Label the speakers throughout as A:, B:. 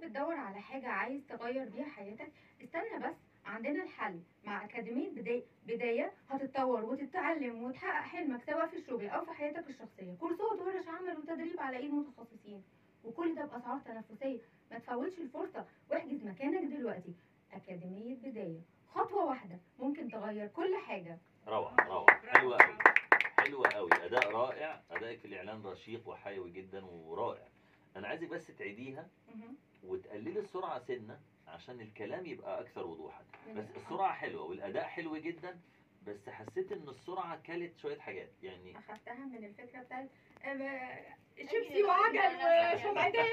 A: بتدور على حاجة عايز تغير بيها حياتك؟ استنى بس، عندنا الحل. مع أكاديمية بداية هتتطور وتتعلم وتحقق حلمك سواء في الشغل أو في حياتك الشخصية. كورسات ورش عمل وتدريب على إيد متخصصين، وكل ده بأسعار تنافسية. ما تفوتش الفرصة واحجز مكانك دلوقتي. أكاديمية بداية، خطوة واحدة ممكن تغير كل حاجة.
B: روعة روعة، حلوة أوي، حلوة أوي، أداء رائع، أدائك في الإعلان رشيق وحيوي جدا ورائع. أنا عايزك بس تعيديها وتقللي السرعة سنة عشان الكلام يبقى أكثر وضوحا. بس السرعة حلوة والأداء حلو جدا، بس حسيت إن السرعة كلت شوية حاجات يعني.
A: أخدتها من الفكرة بتاعت شيبسي وعجل وشمعدان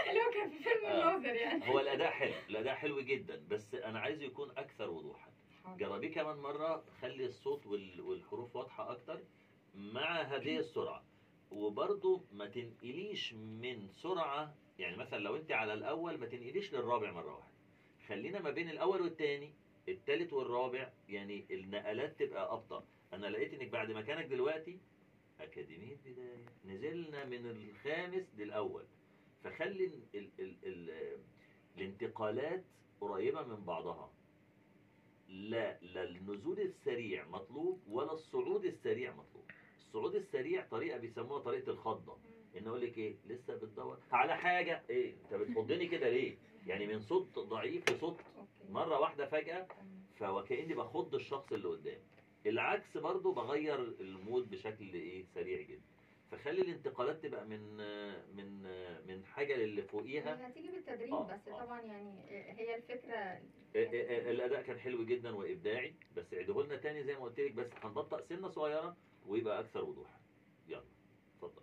A: اللي هو كان في فيلم الناظر يعني.
B: هو الأداء حلو، الأداء حلو جدا، بس أنا عايزه يكون أكثر وضوحا. جربيه كمان مرة، خلي الصوت والحروف واضحة أكتر مع هذه السرعة. وبرضه ما تنقليش من سرعة، يعني مثلا لو أنت على الأول ما تنقليش للرابع مرة واحدة. خلينا ما بين الأول والتاني، التالت والرابع، يعني النقلات تبقى أبطأ. أنا لقيت إنك بعد مكانك دلوقتي أكاديمية بداية نزلنا من الخامس للأول، فخلي الانتقالات قريبة من بعضها. لا النزول السريع مطلوب ولا الصعود السريع مطلوب. الصعود السريع طريقه بيسموها طريقه الخضه، ان اقول لك ايه لسه بتدور على حاجه، ايه انت بتخضني كده ليه؟ يعني من صوت ضعيف لصوت مره واحده فجاه، فوكاني بخض الشخص اللي قدامي. العكس برضو بغير المود بشكل ايه سريع جدا. فخلي الانتقالات تبقى من حاجه للي فوقيها.
A: هي هتيجي بالتدريب بس طبعا يعني هي الفكره.
B: الاداء كان حلو جدا وابداعي، بس عيده لنا تاني زي ما قلت لك، بس هنبطأ سنه صغيره ويبقى اكثر وضوحا. يلا اتفضل.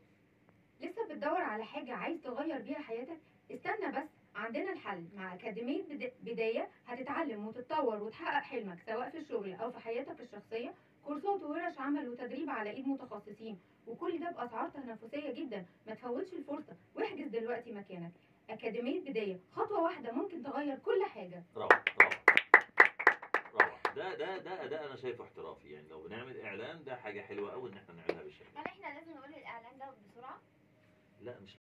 A: لسه بتدور على حاجه عايز تغير بيها حياتك؟ استنى بس، عندنا الحل. مع أكاديمية بداية هتتعلم وتتطور وتحقق حلمك سواء في الشغل أو في حياتك الشخصية. كورسات وورش عمل وتدريب على إيد متخصصين، وكل ده بأسعار تنافسية جدا. ما تفوتش الفرصة واحجز دلوقتي مكانك. أكاديمية بداية، خطوة واحدة ممكن تغير كل حاجة.
B: روعة روعة روعة. ده أداء أنا شايفه احترافي. يعني لو بنعمل إعلان ده حاجة حلوة أوي إن احنا نعملها بالشكل.
C: هل احنا لازم نقول الإعلان ده بسرعة؟
B: لا مش